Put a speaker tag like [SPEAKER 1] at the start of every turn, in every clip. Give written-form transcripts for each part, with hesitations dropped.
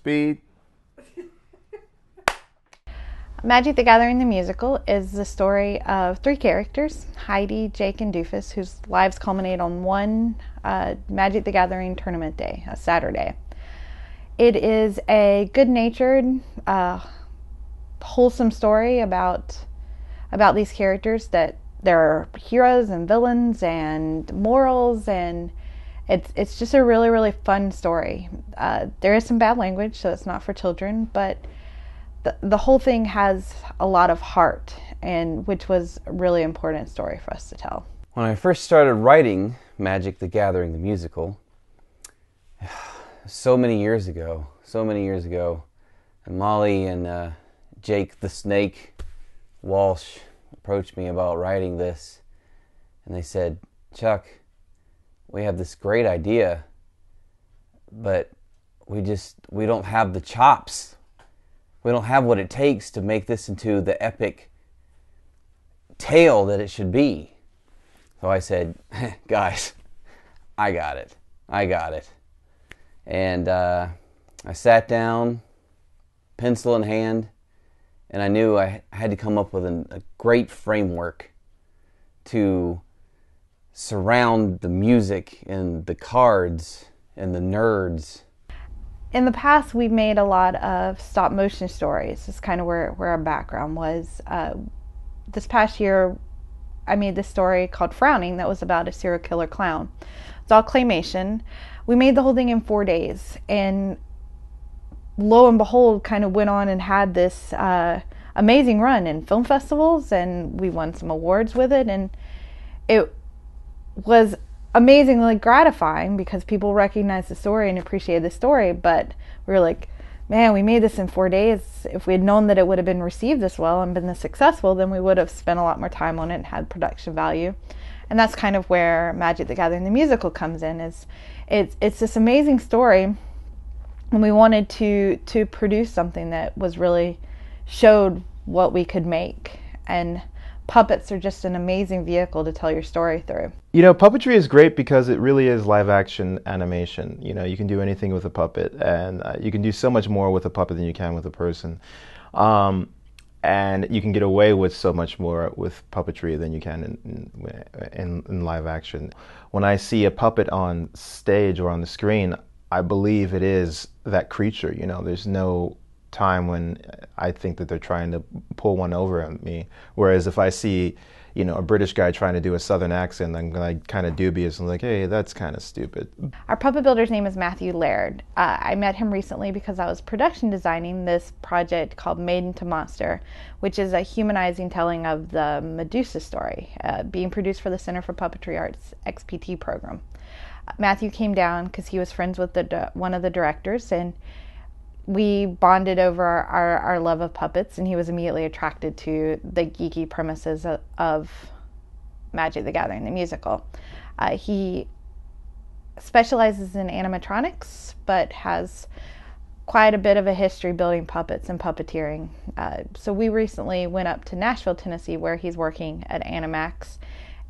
[SPEAKER 1] Speed.
[SPEAKER 2] Magic the Gathering the Musical is the story of three characters, Heidi, Jake, and Doofus, whose lives culminate on one Magic the Gathering tournament day, a Saturday. It is a good-natured, wholesome story about these characters, that there are heroes and villains and morals, and it's just a really, really fun story. There is some bad language, so it's not for children, but the whole thing has a lot of heart, and which was a really important story for us to tell.
[SPEAKER 3] When I first started writing Magic the Gathering the Musical, so many years ago, and Molly and Jake the Snake Walsh approached me about writing this, and they said, "Chuck, we have this great idea, but we don't have the chops. We don't have what it takes to make this into the epic tale that it should be." So I said, "Guys, I got it. And I sat down, pencil in hand, and I knew I had to come up with a great framework to surround the music and the cards and the nerds.
[SPEAKER 2] In the past, we've made a lot of stop motion stories. That's kind of where our background was. This past year, I made this story called Frowning that was about a serial killer clown. It's all claymation. We made the whole thing in 4 days, and lo and behold, kind of went on and had this amazing run in film festivals, and we won some awards with it, and it was amazingly gratifying because people recognized the story and appreciated the story. But we were like, man, we made this in 4 days. If we had known that it would have been received this well and been this successful, then we would have spent a lot more time on it and had production value. And that's kind of where Magic the Gathering the Musical comes in. It's this amazing story, and we wanted to produce something that was really showed what we could make. And puppets are just an amazing vehicle to tell your story through.
[SPEAKER 4] You know, puppetry is great because it really is live action animation. You know, you can do anything with a puppet, and you can do so much more with a puppet than you can with a person. And you can get away with so much more with puppetry than you can in live action. When I see a puppet on stage or on the screen, I believe it is that creature. You know, there's no time when I think that they're trying to pull one over at me. Whereas if I see, you know, a British guy trying to do a Southern accent, I'm like kind of dubious and like, hey, that's kind of stupid.
[SPEAKER 2] Our puppet builder's name is Matthew Laird. I met him recently because I was production designing this project called Made into Monster, which is a humanizing telling of the Medusa story, being produced for the Center for Puppetry Arts XPT program. Matthew came down because he was friends with one of the directors, and we bonded over our love of puppets, and he was immediately attracted to the geeky premises of Magic the Gathering the Musical. He specializes in animatronics, but has quite a bit of a history building puppets and puppeteering. So we recently went up to Nashville, Tennessee, where he's working at Animax,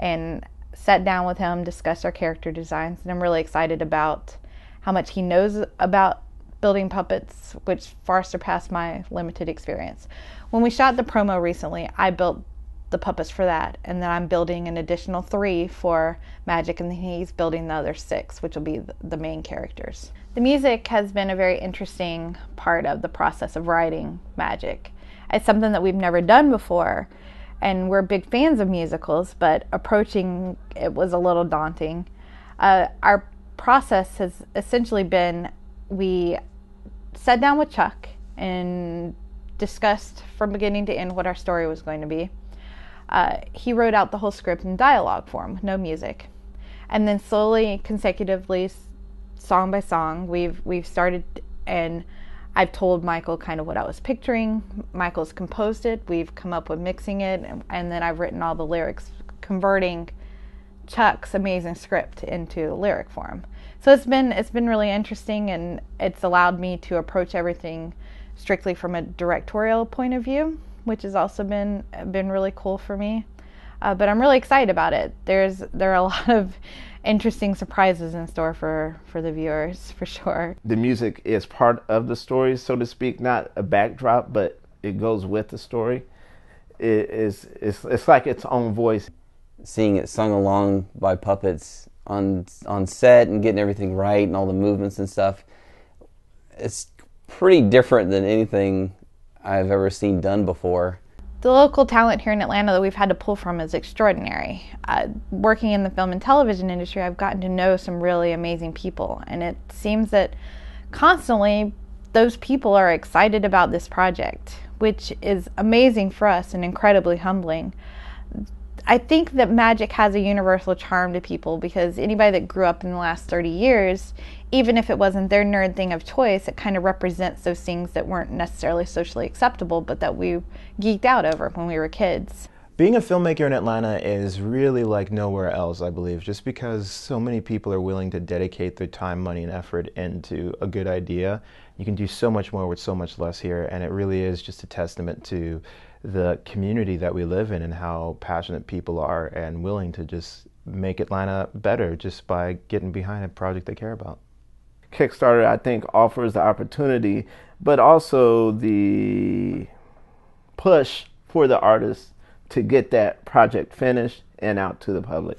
[SPEAKER 2] and sat down with him, discussed our character designs, and I'm really excited about how much he knows about building puppets, which far surpassed my limited experience. When we shot the promo recently, I built the puppets for that, and then I'm building an additional 3 for Magic, and he's building the other 6, which will be the main characters. The music has been a very interesting part of the process of writing Magic. It's something that we've never done before, and we're big fans of musicals, but approaching it was a little daunting. Our process has essentially been, we sat down with Chuck and discussed from beginning to end what our story was going to be. He wrote out the whole script in dialogue form, no music. And then slowly, consecutively, song by song, we've started, and I've told Michael kind of what I was picturing. Michael's composed it, we've come up with mixing it, and then I've written all the lyrics, converting Chuck's amazing script into lyric form. So it's been really interesting, and it's allowed me to approach everything strictly from a directorial point of view, which has also been really cool for me. But I'm really excited about it. There are a lot of interesting surprises in store for the viewers, for sure.
[SPEAKER 1] The music is part of the story, so to speak, not a backdrop, but it goes with the story. It's like its own voice.
[SPEAKER 3] Seeing it sung along by puppets on set and getting everything right and all the movements and stuff, it's pretty different than anything I've ever seen done before.
[SPEAKER 2] The local talent here in Atlanta that we've had to pull from is extraordinary. Working in the film and television industry, I've gotten to know some really amazing people, and it seems that constantly those people are excited about this project, which is amazing for us and incredibly humbling. I think that magic has a universal charm to people because anybody that grew up in the last 30 years, even if it wasn't their nerd thing of choice, it kind of represents those things that weren't necessarily socially acceptable, but that we geeked out over when we were kids.
[SPEAKER 4] Being a filmmaker in Atlanta is really like nowhere else, I believe, just because so many people are willing to dedicate their time, money, and effort into a good idea. You can do so much more with so much less here, and it really is just a testament to the community that we live in and how passionate people are and willing to just make Atlanta better just by getting behind a project they care about.
[SPEAKER 1] Kickstarter, I think, offers the opportunity, but also the push for the artists to get that project finished and out to the public.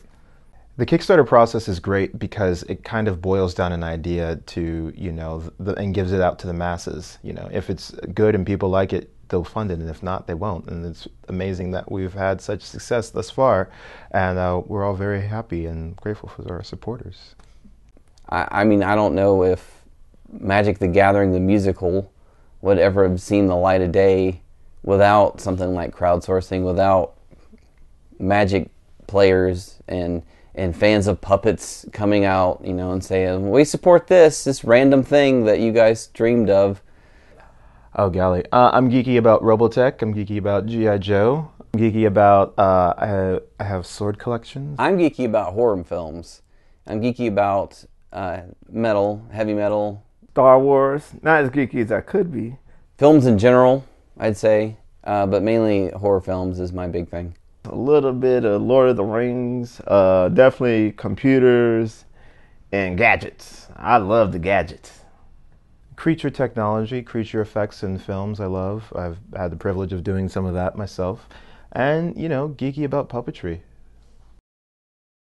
[SPEAKER 4] The Kickstarter process is great because it kind of boils down an idea to, and gives it out to the masses. If it's good and people like it, they'll fund it, and if not, they won't. And it's amazing that we've had such success thus far, and we're all very happy and grateful for our supporters.
[SPEAKER 3] I mean, I don't know if Magic the Gathering, the musical, would ever have seen the light of day without something like crowdsourcing, without Magic players and fans of puppets coming out, and saying, we support this random thing that you guys dreamed of.
[SPEAKER 4] Oh, golly. I'm geeky about Robotech. I'm geeky about G.I. Joe. I'm geeky about, I have sword collections.
[SPEAKER 3] I'm geeky about horror films. I'm geeky about metal, heavy metal.
[SPEAKER 1] Star Wars, not as geeky as I could be.
[SPEAKER 3] Films in general, I'd say, but mainly horror films is my big thing.
[SPEAKER 1] A little bit of Lord of the Rings, definitely computers and gadgets. I love the gadgets.
[SPEAKER 4] Creature technology, creature effects in films I love. I've had the privilege of doing some of that myself. And, geeky about puppetry.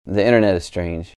[SPEAKER 3] The internet is strange.